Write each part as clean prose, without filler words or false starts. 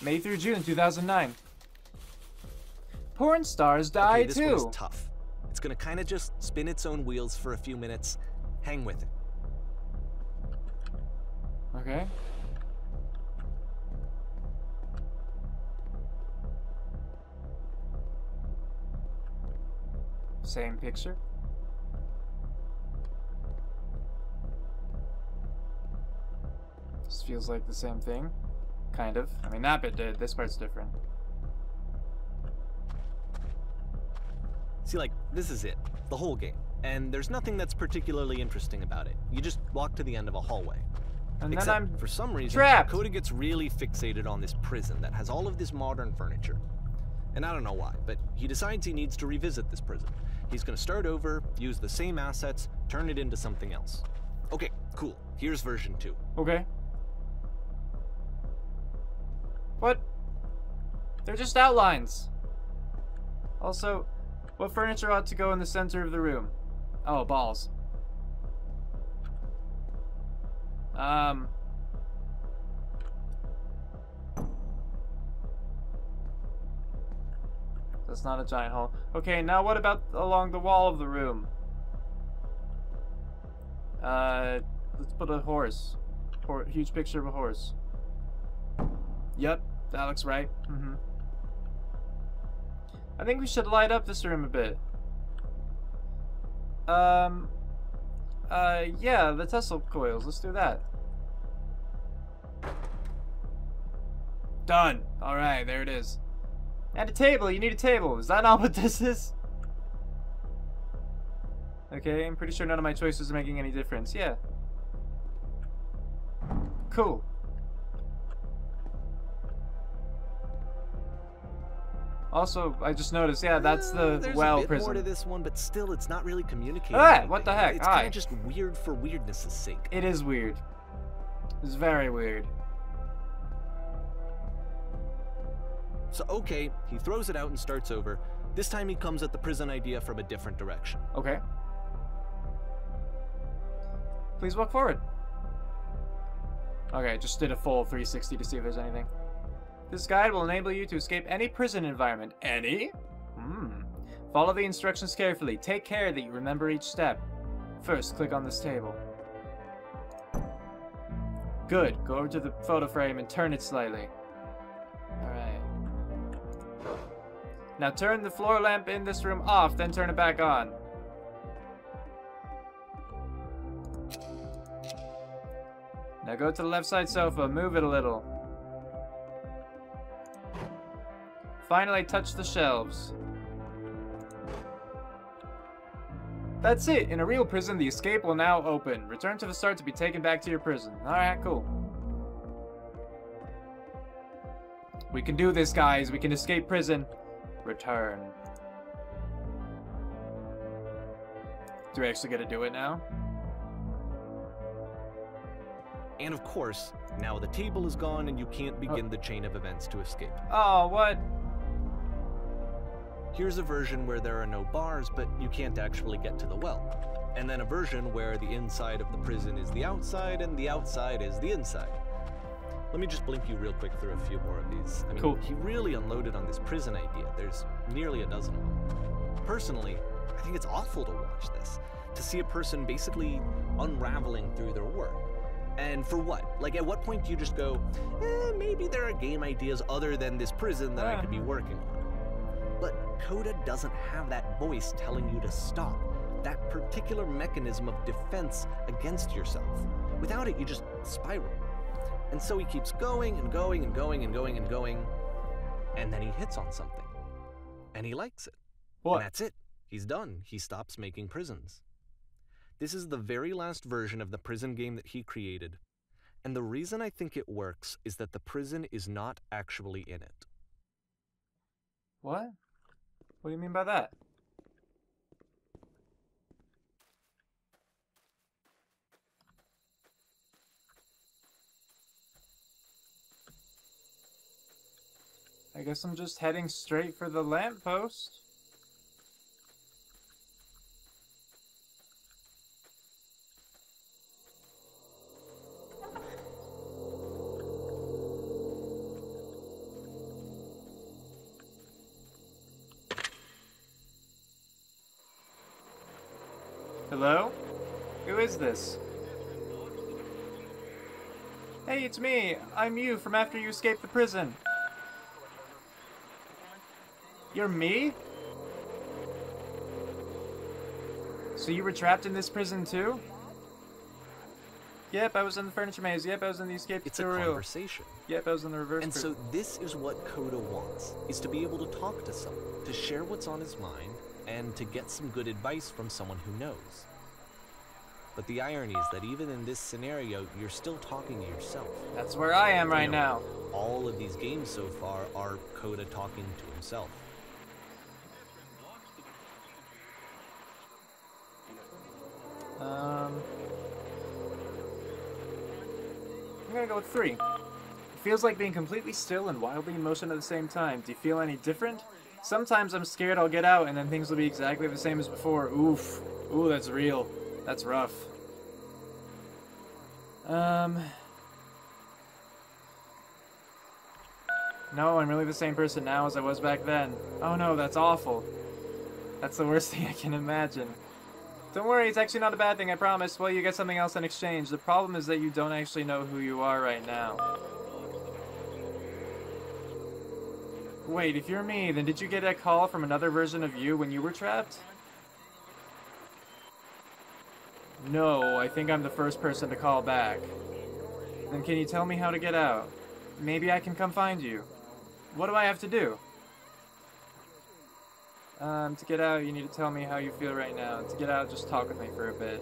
May through June 2009. Porn stars die Okay, this too. one's tough. It's gonna kind of just spin its own wheels for a few minutes. Hang with it. Okay. Same picture. This feels like the same thing. Kind of. I mean, that bit did. This part's different. See, like, this is it. The whole game. And there's nothing that's particularly interesting about it. You just walk to the end of a hallway. And Except, then I'm for some reason, trapped. Coda gets really fixated on this prison that has all of this modern furniture. And I don't know why, but he decides he needs to revisit this prison. He's gonna start over, use the same assets, turn it into something else. Okay, cool. Here's version 2. Okay. What? They're just outlines. Also, what furniture ought to go in the center of the room? Oh, balls. That's not a giant hole. Okay, now what about along the wall of the room? Let's put a horse. Huge picture of a horse. Yep, that looks right. I think we should light up this room a bit. Yeah, the Tesla coils. Let's do that. Done. Alright, there it is. And a table. You need a table. Is that not what this is? Okay, I'm pretty sure none of my choices are making any difference. Yeah. Cool. Also, I just noticed, yeah, that's the There's well a bit prison. more to this one, but still, it's not really communicating. Ah, what the anything. heck? It's Hi. kind of just weird for weirdness' sake. It is weird. It's very weird. So, okay, he throws it out and starts over. This time he comes at the prison idea from a different direction. Okay. Please walk forward. Okay, just did a full 360 to see if there's anything. This guide will enable you to escape any prison environment. Any? Follow the instructions carefully. Take care that you remember each step. First, click on this table. Good. Go over to the photo frame and turn it slightly. Alright. Now turn the floor lamp in this room off, then turn it back on. Now go to the left side sofa, move it a little. Finally touch the shelves. That's it! In a real prison, the escape will now open. Return to the start to be taken back to your prison. Alright, cool. We can do this, guys. We can escape prison. Return. Do we actually get to do it now? And of course, now the table is gone and you can't begin the chain of events to escape. Oh, what? Here's a version where there are no bars, but you can't actually get to the well. And then a version where the inside of the prison is the outside and the outside is the inside. Let me just blink you real quick through a few more of these. I mean, cool. He really unloaded on this prison idea. There's nearly a dozen of them. Personally, I think it's awful to watch this. To see a person basically unraveling through their work. And for what? Like, at what point do you just go, maybe there are game ideas other than this prison that I could be working on? But Coda doesn't have that voice telling you to stop. That particular mechanism of defense against yourself. Without it, you just spiral. And so he keeps going and going and going and going and going. And then he hits on something. And he likes it. What? And that's it. He's done. He stops making prisons. This is the very last version of the prison game that he created. And the reason I think it works is that the prison is not actually in it. What? What do you mean by that? I guess I'm just heading straight for the lamppost. Hello? Who is this? Hey, it's me. I'm you from after you escaped the prison. You're me? So you were trapped in this prison too? Yep, I was in the furniture maze. Yep, I was in the escape tutorial. It's a conversation. Yep, I was in the reverse And prison. so this is what Coda wants, is to be able to talk to someone, to share what's on his mind, and to get some good advice from someone who knows. But the irony is that even in this scenario, you're still talking to yourself. That's where I am right You know, now. All of these games so far are Coda talking to himself. I'm gonna go with 3. It feels like being completely still and wildly in motion at the same time. Do you feel any different? Sometimes I'm scared I'll get out and then things will be exactly the same as before. Oof. Ooh, that's real. That's rough. No, I'm really the same person now as I was back then. Oh no, that's awful. That's the worst thing I can imagine. Don't worry, it's actually not a bad thing, I promise. Well, you get something else in exchange. The problem is that you don't actually know who you are right now. Wait, if you're me, then did you get a call from another version of you when you were trapped? No, I think I'm the first person to call back. Then can you tell me how to get out? Maybe I can come find you. What do I have to do? To get out, you need to tell me how you feel right now. To get out, just talk with me for a bit.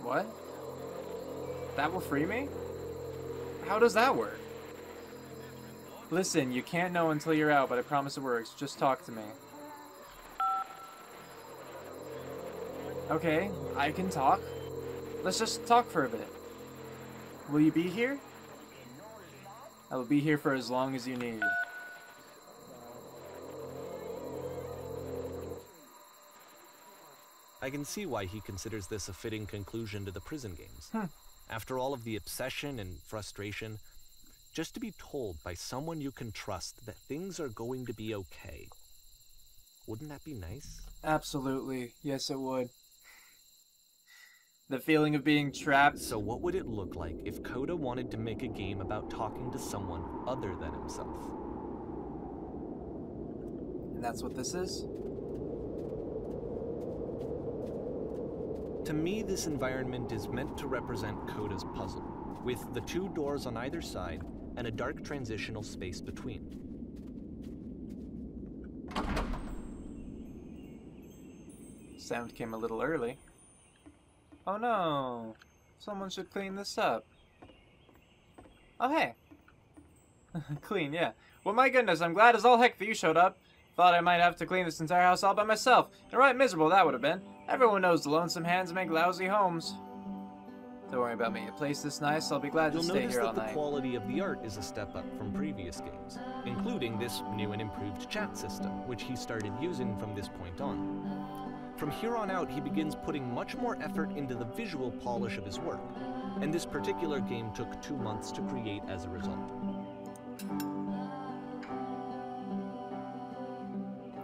What? That will free me? How does that work? Listen, you can't know until you're out, but I promise it works. Just talk to me. Okay, I can talk. Let's just talk for a bit. Will you be here? I will be here for as long as you need. I can see why he considers this a fitting conclusion to the prison games. After all of the obsession and frustration, just to be told by someone you can trust that things are going to be okay. Wouldn't that be nice? Absolutely. Yes, it would. The feeling of being trapped. So what would it look like if Coda wanted to make a game about talking to someone other than himself? And that's what this is? To me, this environment is meant to represent Coda's puzzle, with the 2 doors on either side and a dark transitional space between. Sound came a little early. Oh no! Someone should clean this up. Oh hey! Clean, yeah. Well, my goodness, I'm glad as all heck that you showed up. Thought I might have to clean this entire house all by myself. And right miserable that would have been. Everyone knows the lonesome hands make lousy homes. Don't worry about me. A place this nice, I'll be glad to stay here all night. You'll notice that the quality of the art is a step up from previous games, including this new and improved chat system, which he started using from this point on. From here on out, he begins putting much more effort into the visual polish of his work, and this particular game took 2 months to create as a result.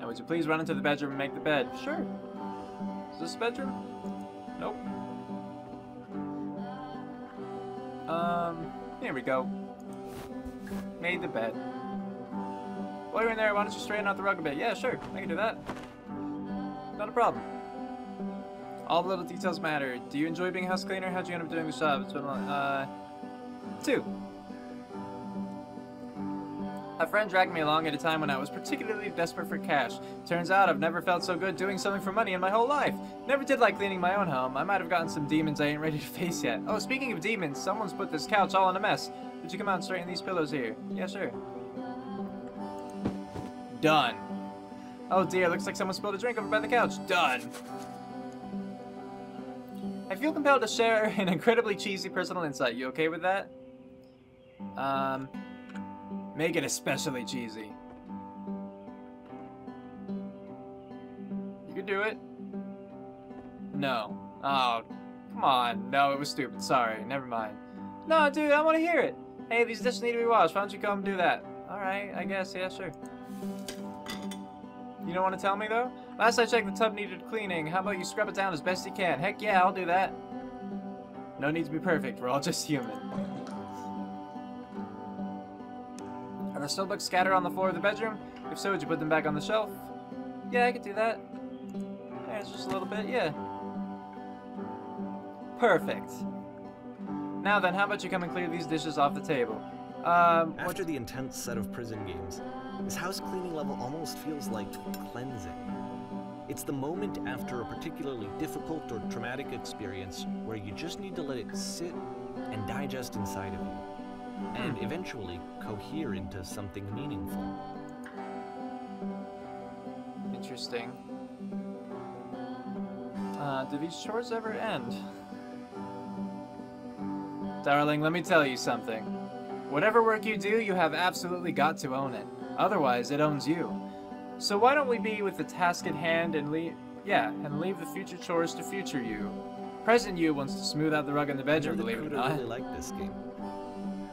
Now would you please run into the bedroom and make the bed? Sure. Is this a bedroom? Nope. Here we go. Made the bed. While you're in there, why don't you straighten out the rug a bit? Yeah, sure. I can do that. Not a problem. All the little details matter. Do you enjoy being a house cleaner? How'd you end up doing this job? It's been long. 2. A friend dragged me along at a time when I was particularly desperate for cash. Turns out I've never felt so good doing something for money in my whole life. Never did like cleaning my own home. I might have gotten some demons I ain't ready to face yet. Oh, speaking of demons, someone's put this couch all in a mess. Would you come out and straighten these pillows here? Yeah, sure. Done. Oh dear, looks like someone spilled a drink over by the couch. Done. I feel compelled to share an incredibly cheesy personal insight. You okay with that? Make it especially cheesy. You can do it. No. Oh, come on. No, it was stupid. Sorry. Never mind. No, dude, I want to hear it. Hey, these dishes need to be washed. Why don't you come do that? Alright, I guess, yeah, sure. You don't want to tell me, though? Last I checked, the tub needed cleaning. How about you scrub it down as best you can? Heck yeah, I'll do that. No need to be perfect, we're all just human. Are there still books scattered on the floor of the bedroom? If so, would you put them back on the shelf? Yeah, I could do that. There's just a little bit, yeah. Perfect. Now then, how about you come and clear these dishes off the table? After the intense set of prison games, this house cleaning level almost feels like cleansing. It's the moment after a particularly difficult or traumatic experience where you just need to let it sit and digest inside of you, and eventually cohere into something meaningful. Interesting. Do these chores ever end? Darling, let me tell you something. Whatever work you do, you have absolutely got to own it. Otherwise, it owns you. So why don't we be with the task at hand and leave the future chores to future you. Present you wants to smooth out the rug in the bedroom, believe it or not. I really like this game.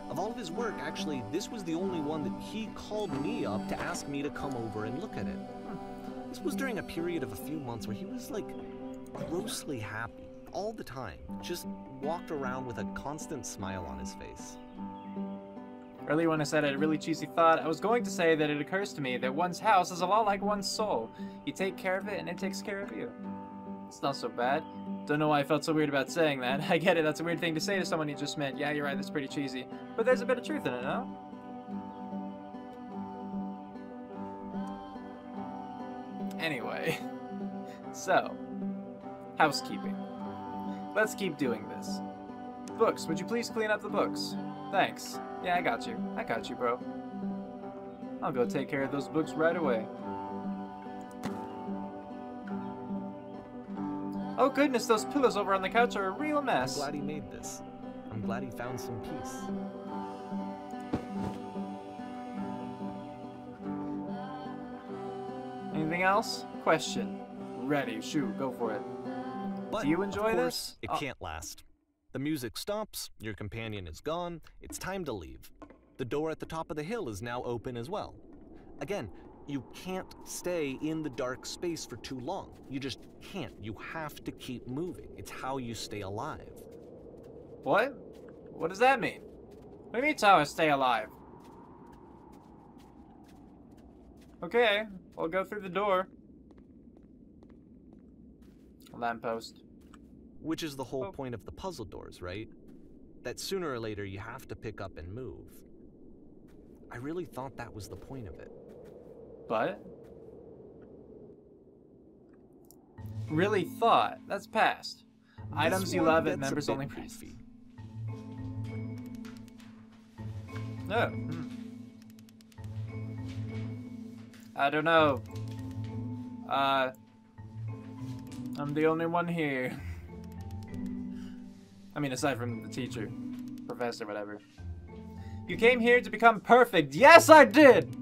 Of all of his work, actually, this was the only one that he called me up to ask me to come over and look at it. This was during a period of a few months where he was like grossly happy all the time. Just walked around with a constant smile on his face. Earlier when I said I had a really cheesy thought, I was going to say that it occurs to me that one's house is a lot like one's soul. You take care of it and it takes care of you. It's not so bad. Don't know why I felt so weird about saying that. I get it, that's a weird thing to say to someone you just met. Yeah, you're right, that's pretty cheesy. But there's a bit of truth in it, no? Anyway. So. Housekeeping. Let's keep doing this. Books, would you please clean up the books? Thanks. Yeah, I got you. I got you, bro. I'll go take care of those books right away. Oh goodness, those pillows over on the couch are a real mess. I'm glad he made this. I'm glad he found some peace. Anything else? Question. Ready. Shoot, go for it. But, do you enjoy of course, this? It can't last. The music stops, your companion is gone, it's time to leave. The door at the top of the hill is now open as well. Again, you can't stay in the dark space for too long. You just can't. You have to keep moving. It's how you stay alive. What? What does that mean? What do you mean it's how I stay alive? Okay, I'll go through the door. A lamppost. Which is the whole point of the puzzle doors, right? That sooner or later you have to pick up and move. I really thought that was the point of it. But? Really thought? That's past. Items you love at members only price. No. I don't know. I'm the only one here. I mean, aside from the teacher, professor, whatever. You came here to become perfect. Yes, I did!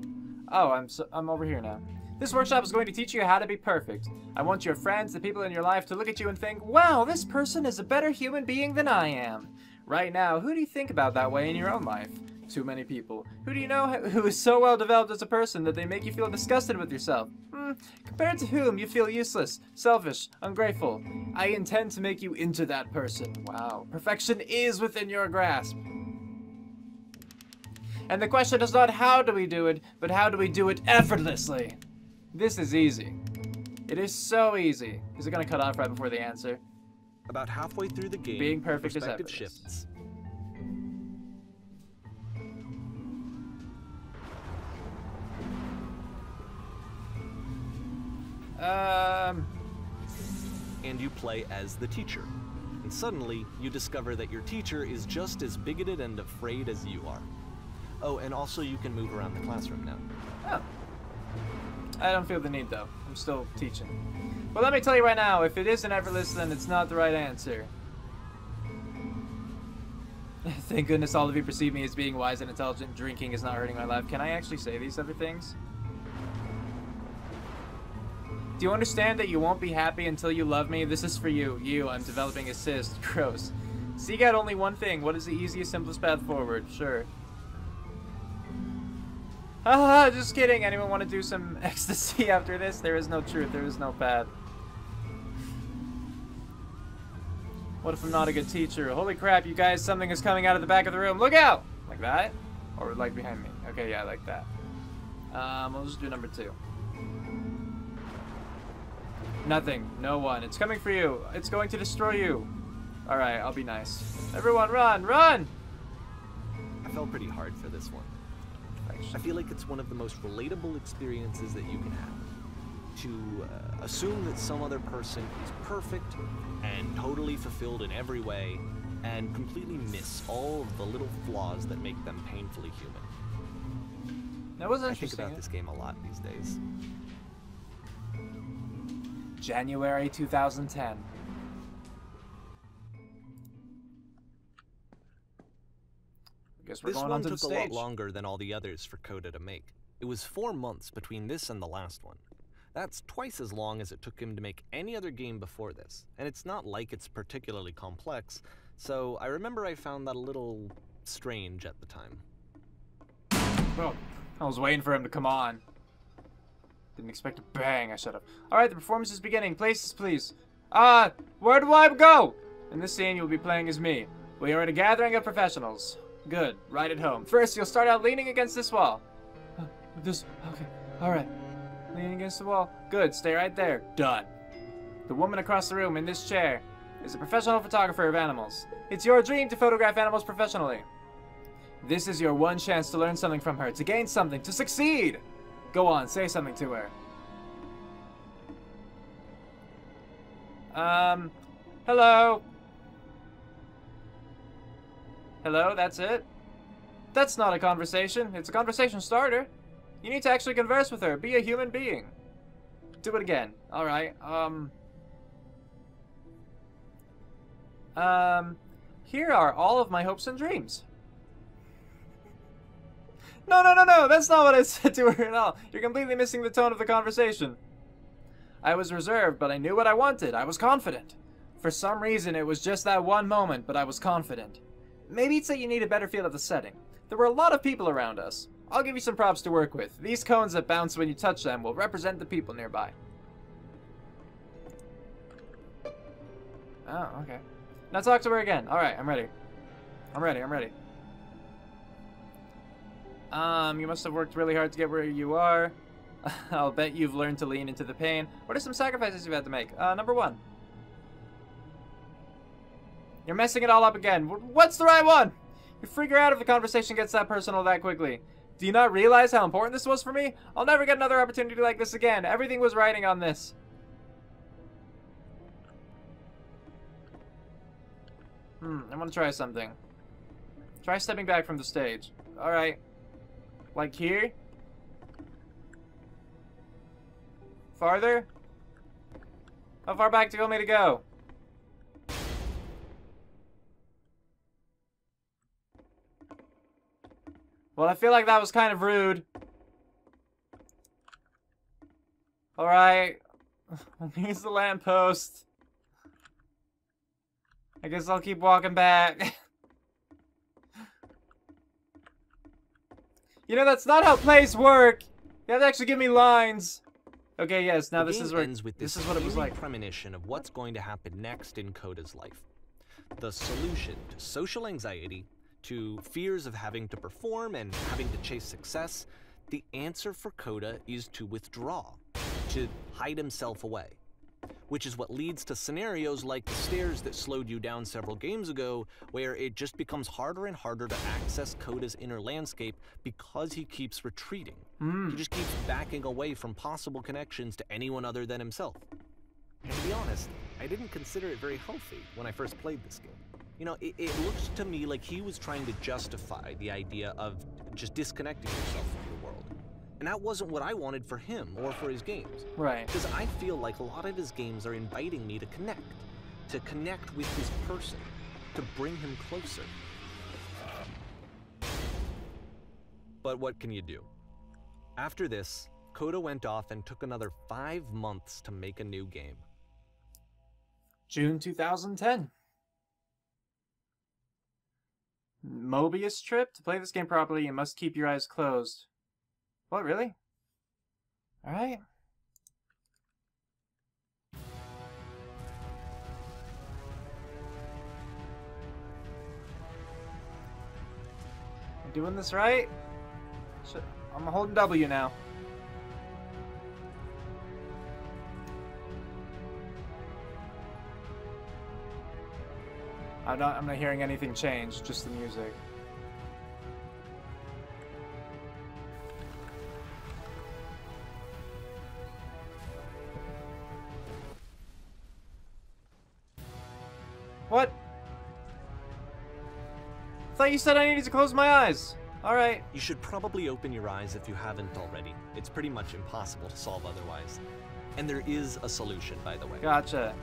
Oh, I'm over here now. This workshop is going to teach you how to be perfect. I want your friends, the people in your life, to look at you and think, wow, this person is a better human being than I am. Right now, who do you think about that way in your own life? Too many people. Who do you know who is so well developed as a person that they make you feel disgusted with yourself? Compared to whom you feel useless, selfish, ungrateful. I intend to make you into that person. Wow. Perfection is within your grasp. And the question is not how do we do it, but how do we do it effortlessly? This is easy. It is so easy. Is it going to cut off right before the answer? About halfway through the game, being perfect is perspective effortless. shifts. And you play as the teacher. And suddenly, you discover that your teacher is just as bigoted and afraid as you are. Oh, and also you can move around the classroom now. Oh. I don't feel the need, though. I'm still teaching. But let me tell you right now, if it isn't effortless, then it's not the right answer. Thank goodness all of you perceive me as being wise and intelligent. Drinking is not hurting my life. Can I actually say these other things? Do you understand that you won't be happy until you love me? This is for you. You, I'm developing a cyst. Gross. Seek out only one thing. What is the easiest, simplest path forward? Sure. Haha, just kidding. Anyone want to do some ecstasy after this? There is no truth. There is no path. What if I'm not a good teacher? Holy crap, you guys, something is coming out of the back of the room. Look out! Like that? Or like behind me? Okay, yeah, like that. We'll just do number 2. Nothing. No one. It's coming for you. It's going to destroy you. Alright, I'll be nice. Everyone, run! Run! I felt pretty hard for this one. I feel like it's one of the most relatable experiences that you can have. To assume that some other person is perfect and totally fulfilled in every way, and completely miss all of the little flaws that make them painfully human. That was I interesting. think about this game a lot these days. January 2010. I guess we're This going one on to the took a stage. lot longer than all the others for Coda to make. It was 4 months between this and the last one. That's twice as long as it took him to make any other game before this, and it's not like it's particularly complex, so I remember I found that a little strange at the time. Oh, I was waiting for him to come on. Didn't expect a bang, I should have. Alright, the performance is beginning. Places, please. Where do I go? In this scene, you'll be playing as me. We are at a gathering of professionals. Good, right at home. First, you'll start out leaning against this wall. Okay, alright. Leaning against the wall. Good, stay right there. Done. The woman across the room in this chair is a professional photographer of animals. It's your dream to photograph animals professionally. This is your one chance to learn something from her, to gain something, to succeed. Go on, say something to her. Hello? Hello, that's it? That's not a conversation. It's a conversation starter. You need to actually converse with her. Be a human being. Do it again. Alright, here are all of my hopes and dreams. No, that's not what I said to her at all. You're completely missing the tone of the conversation. I was reserved, but I knew what I wanted. I was confident. For some reason, it was just that one moment, but I was confident. Maybe it's that you need a better feel of the setting. There were a lot of people around us. I'll give you some props to work with. These cones that bounce when you touch them will represent the people nearby. Oh, okay. Now talk to her again. Alright, I'm ready. I'm ready. You must have worked really hard to get where you are. I'll bet you've learned to lean into the pain. What are some sacrifices you've had to make? Number 1. You're messing it all up again. What's the right one? You freak her out if the conversation gets that personal that quickly. Do you not realize how important this was for me? I'll never get another opportunity like this again. Everything was riding on this. I want to try something. Try stepping back from the stage. Alright. Like here? Farther? How far back do you want me to go? Well, I feel like that was kind of rude. Alright. Here's the lamppost. I guess I'll keep walking back. You know, that's not how plays work. You have to actually give me lines. Okay, yes, now this is where this is what it was like. Premonition of what's going to happen next in Coda's life. The solution to social anxiety, to fears of having to perform and having to chase success, the answer for Coda is to withdraw, to hide himself away. Which is what leads to scenarios like the stairs that slowed you down several games ago, where it just becomes harder and harder to access Coda's inner landscape because he keeps retreating. He just keeps backing away from possible connections to anyone other than himself. And to be honest, I didn't consider it very healthy when I first played this game. You know, it looked to me like he was trying to justify the idea of just disconnecting yourself from your world. And that wasn't what I wanted for him or for his games. Right. Because I feel like a lot of his games are inviting me to connect with his person, to bring him closer. But what can you do? After this, Coda went off and took another 5 months to make a new game. June 2010. Mobius trip? To play this game properly, you must keep your eyes closed. What, really? Alright. I'm doing this right? I'm holding W now. I'm not hearing anything change, just the music. What? I thought you said I needed to close my eyes. Alright. You should probably open your eyes if you haven't already. It's pretty much impossible to solve otherwise. And there is a solution, by the way. Gotcha.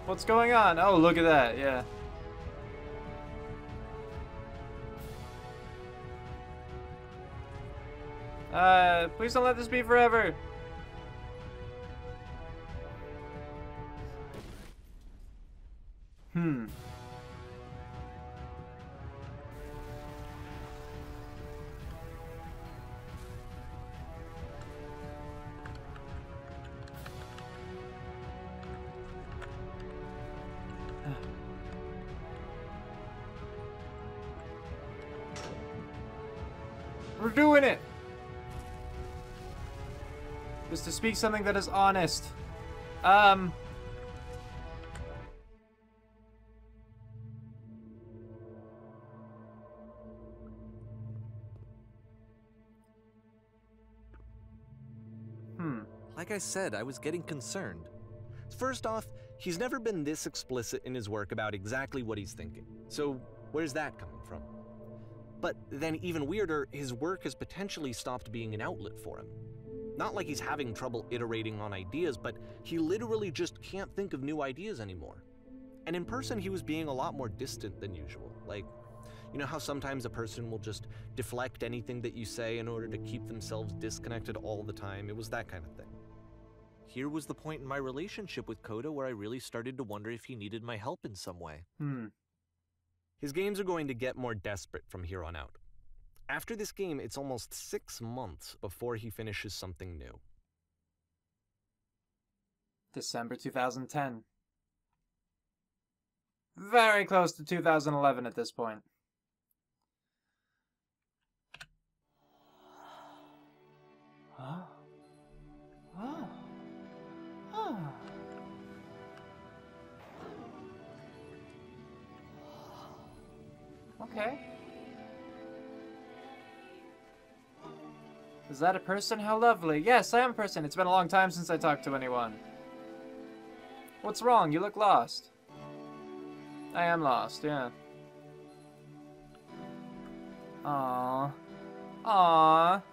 What's going on? Oh, look at that, yeah. Please don't let this be forever. We're doing it! Just to speak something that is honest. Like I said, I was getting concerned. First off, he's never been this explicit in his work about exactly what he's thinking. So where's that coming from? But then even weirder, his work has potentially stopped being an outlet for him. Not like he's having trouble iterating on ideas, but he literally just can't think of new ideas anymore. And in person, he was being a lot more distant than usual. Like, you know how sometimes a person will just deflect anything that you say in order to keep themselves disconnected all the time? It was that kind of thing. Here was the point in my relationship with Coda where I really started to wonder if he needed my help in some way. His games are going to get more desperate from here on out. After this game, it's almost 6 months before he finishes something new. December 2010. Very close to 2011 at this point. Huh? Oh. Oh. Okay. Is that a person? How lovely. Yes, I am a person. It's been a long time since I talked to anyone. What's wrong? You look lost. I am lost, yeah. Aww. Aww.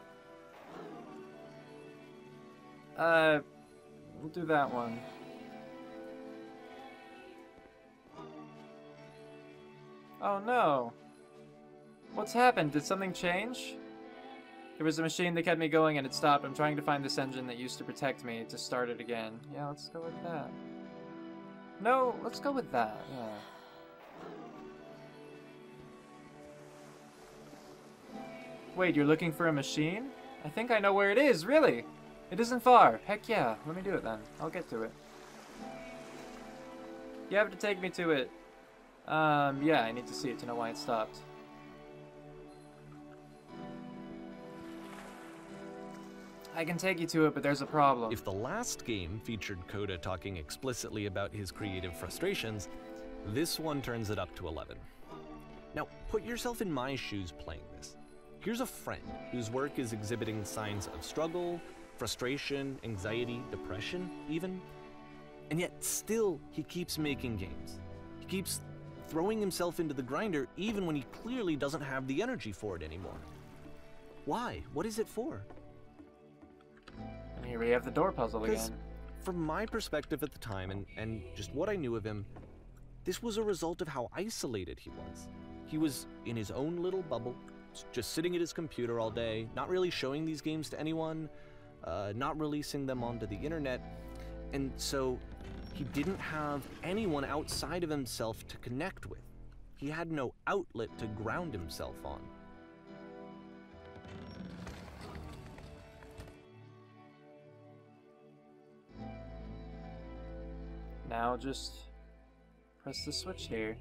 We'll do that one. Oh no. What's happened? Did something change? There was a machine that kept me going and it stopped. I'm trying to find this engine that used to protect me to start it again. Yeah, let's go with that. No, let's go with that, yeah. Wait, you're looking for a machine? I think I know where it is, really! It isn't far. Heck yeah, let me do it then. I'll get to it. You have to take me to it. Yeah, I need to see it to know why it stopped. I can take you to it, but there's a problem. If the last game featured Coda talking explicitly about his creative frustrations, this one turns it up to 11. Now, put yourself in my shoes playing this. Here's a friend whose work is exhibiting signs of struggle, frustration, anxiety, depression, even. And yet, still, he keeps making games. He keeps throwing himself into the grinder even when he clearly doesn't have the energy for it anymore. Why? What is it for? And here we have the door puzzle again. From my perspective at the time, and just what I knew of him, this was a result of how isolated he was. He was in his own little bubble, just sitting at his computer all day, not really showing these games to anyone, not releasing them onto the internet, and so he didn't have anyone outside of himself to connect with. He had no outlet to ground himself on. Now just press the switch here.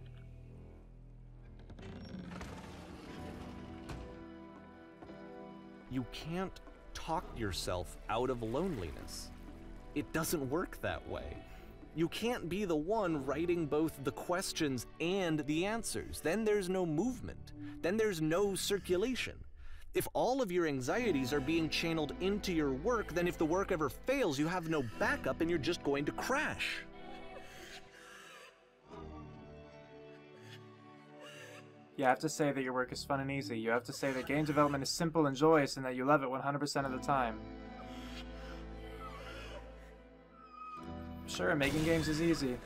You can't talk yourself out of loneliness. It doesn't work that way. You can't be the one writing both the questions and the answers. Then there's no movement. Then there's no circulation. If all of your anxieties are being channeled into your work, then if the work ever fails, you have no backup and you're just going to crash. You have to say that your work is fun and easy. You have to say that game development is simple and joyous and that you love it 100% of the time. Sure, making games is easy.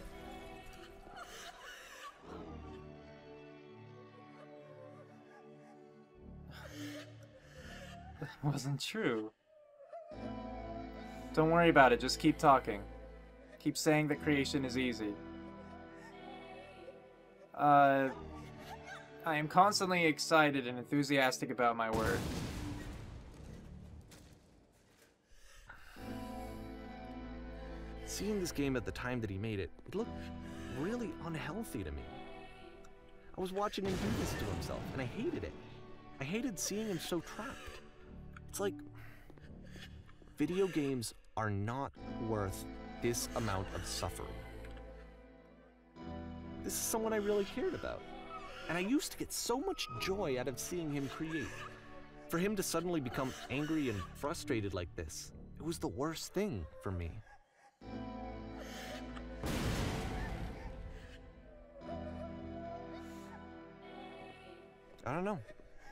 That wasn't true. Don't worry about it, just keep talking. Keep saying that creation is easy. I am constantly excited and enthusiastic about my work. Seeing this game at the time that he made it, it looked really unhealthy to me. I was watching him do this to himself, and I hated it. I hated seeing him so trapped. It's like, video games are not worth this amount of suffering. This is someone I really cared about. And I used to get so much joy out of seeing him create. For him to suddenly become angry and frustrated like this, it was the worst thing for me. I don't know.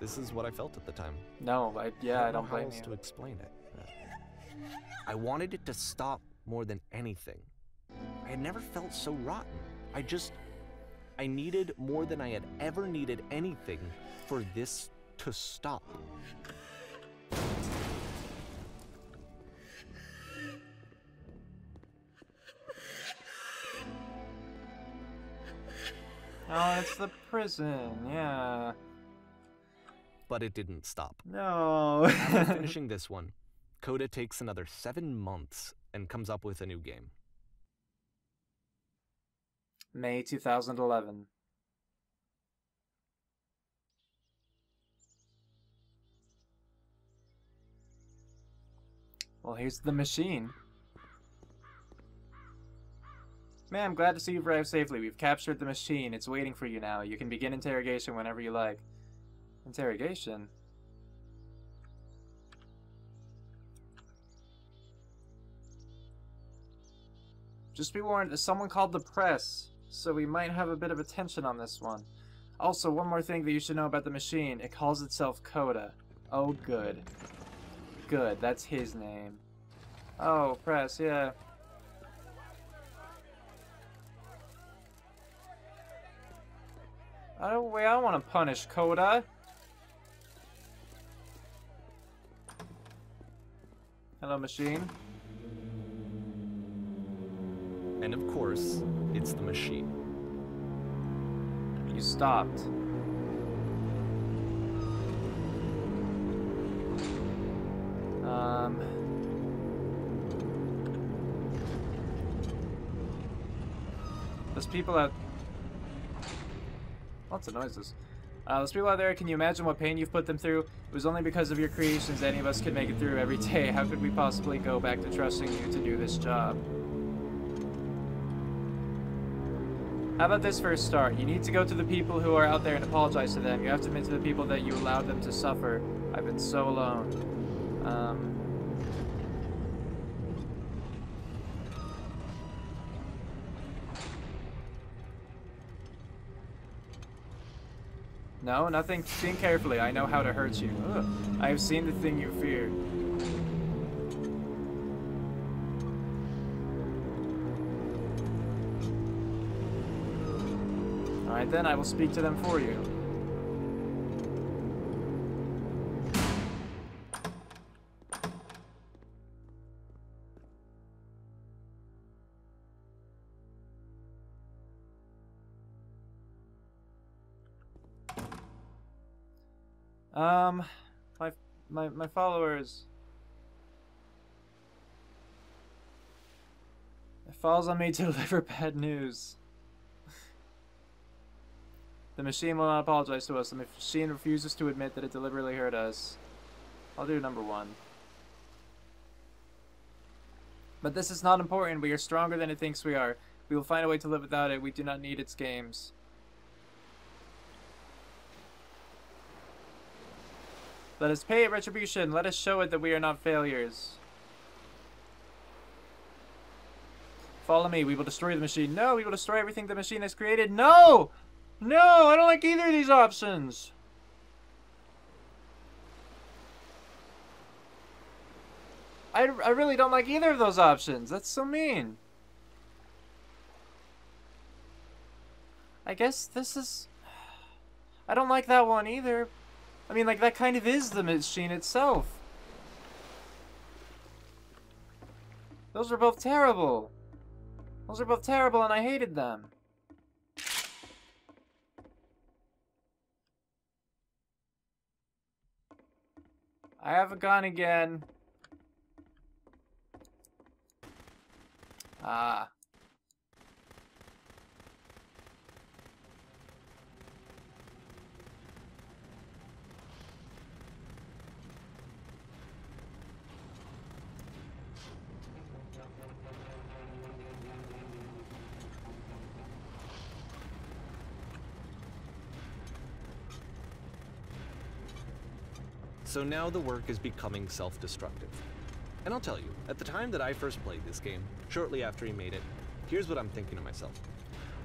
This is what I felt at the time. No, I don't know how blame else you. to explain it. I wanted it to stop more than anything. I had never felt so rotten. I needed more than I had ever needed anything for this to stop. Oh, it's the prison, yeah. But it didn't stop. No. After finishing this one, Coda takes another 7 months and comes up with a new game. May 2011. Well, here's the machine. Man, I'm glad to see you've arrived safely. We've captured the machine. It's waiting for you now. You can begin interrogation whenever you like. Interrogation? Just be warned, there's someone called the press, so we might have a bit of attention on this one. Also, one more thing that you should know about the machine. It calls itself Coda. Oh, good. Good, that's his name. Oh, press, yeah. I don't want to punish Coda. Hello, machine. And of course, it's the machine. You stopped. There's people out... Lots of noises. Those people out there, can you imagine what pain you've put them through? It was only because of your creations any of us could make it through every day. How could we possibly go back to trusting you to do this job? How about this for a start? You need to go to the people who are out there and apologize to them. You have to admit to the people that you allowed them to suffer. I've been so alone. No, nothing. Think carefully. I know how to hurt you. Ugh. I have seen the thing you fear. Alright then, I will speak to them for you. My followers... Falls on me to deliver bad news. The machine will not apologize to us. The machine refuses to admit that it deliberately hurt us. I'll do number 1. But this is not important. We are stronger than it thinks we are. We will find a way to live without it. We do not need its games. Let us pay it retribution. Let us show it that we are not failures. Follow me. We will destroy the machine. No, we will destroy everything the machine has created. No! No, I don't like either of these options. I really don't like either of those options. That's so mean. I guess this is... I don't like that one either. I mean, like, that kind of is the machine itself. Those are both terrible. Those are both terrible, and I hated them. I have a gun again. Ah. So now the work is becoming self-destructive. And I'll tell you, at the time that I first played this game, shortly after he made it, here's what I'm thinking to myself.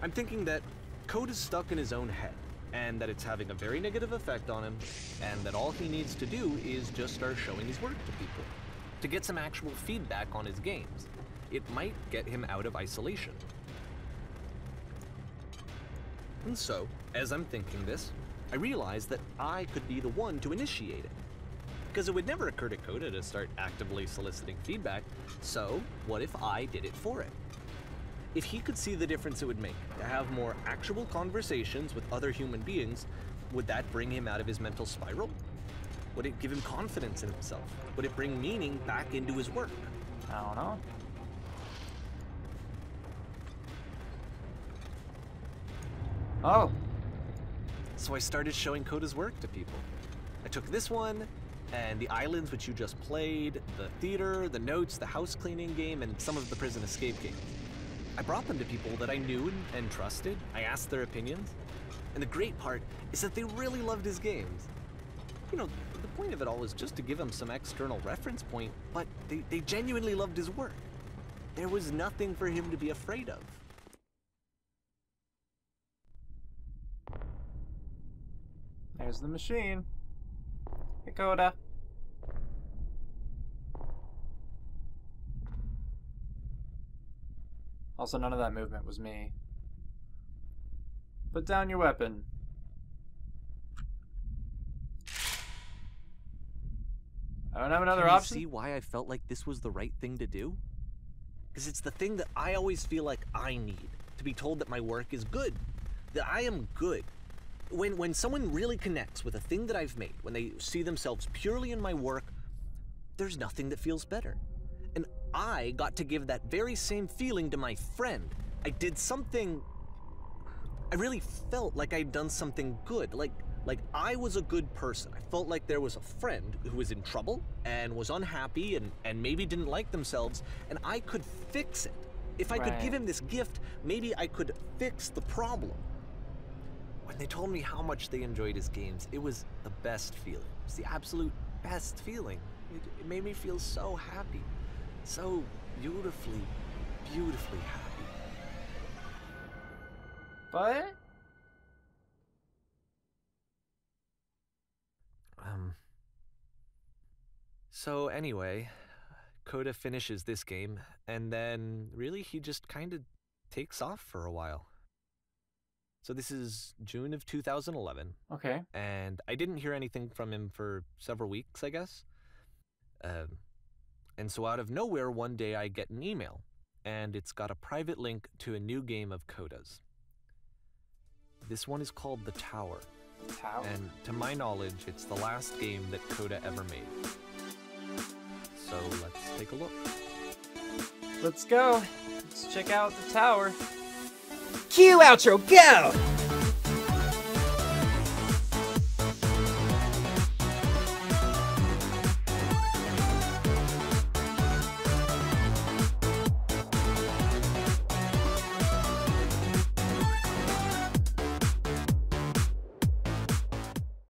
I'm thinking that Code is stuck in his own head, and that it's having a very negative effect on him, and that all he needs to do is just start showing his work to people, to get some actual feedback on his games. It might get him out of isolation. And so, as I'm thinking this, I realize that I could be the one to initiate it. Because it would never occur to Coda to start actively soliciting feedback, so what if I did it for him? If he could see the difference it would make to have more actual conversations with other human beings, would that bring him out of his mental spiral? Would it give him confidence in himself? Would it bring meaning back into his work? I don't know. Oh. So I started showing Coda's work to people. I took this one, and the islands which you just played, the theater, the notes, the house cleaning game, and some of the prison escape games. I brought them to people that I knew and trusted. I asked their opinions. And the great part is that they really loved his games. You know, the point of it all was just to give them some external reference point, but they genuinely loved his work. There was nothing for him to be afraid of. There's the machine. Hey, Coda. Also, none of that movement was me. Put down your weapon. I don't have another option. See why I felt like this was the right thing to do? Because it's the thing that I always feel like I need, to be told that my work is good, that I am good. When someone really connects with a thing that I've made, when they see themselves purely in my work, there's nothing that feels better. And I got to give that very same feeling to my friend. I did something... I really felt like I'd done something good, like I was a good person. I felt like there was a friend who was in trouble and was unhappy and maybe didn't like themselves, and I could fix it. If I could give him this gift, maybe I could fix the problem. When they told me how much they enjoyed his games, it was the best feeling. It was the absolute best feeling. It made me feel so happy. So beautifully, beautifully happy. But? So anyway, Coda finishes this game, and then really he just kind of takes off for a while. So this is June of 2011. Okay. And I didn't hear anything from him for several weeks, I guess. And so out of nowhere, one day I get an email, and it's got a private link to a new game of Coda's. This one is called The Tower. The Tower? And to my knowledge, it's the last game that Coda ever made. So let's take a look. Let's go. Let's check out the tower. Cue outro, go!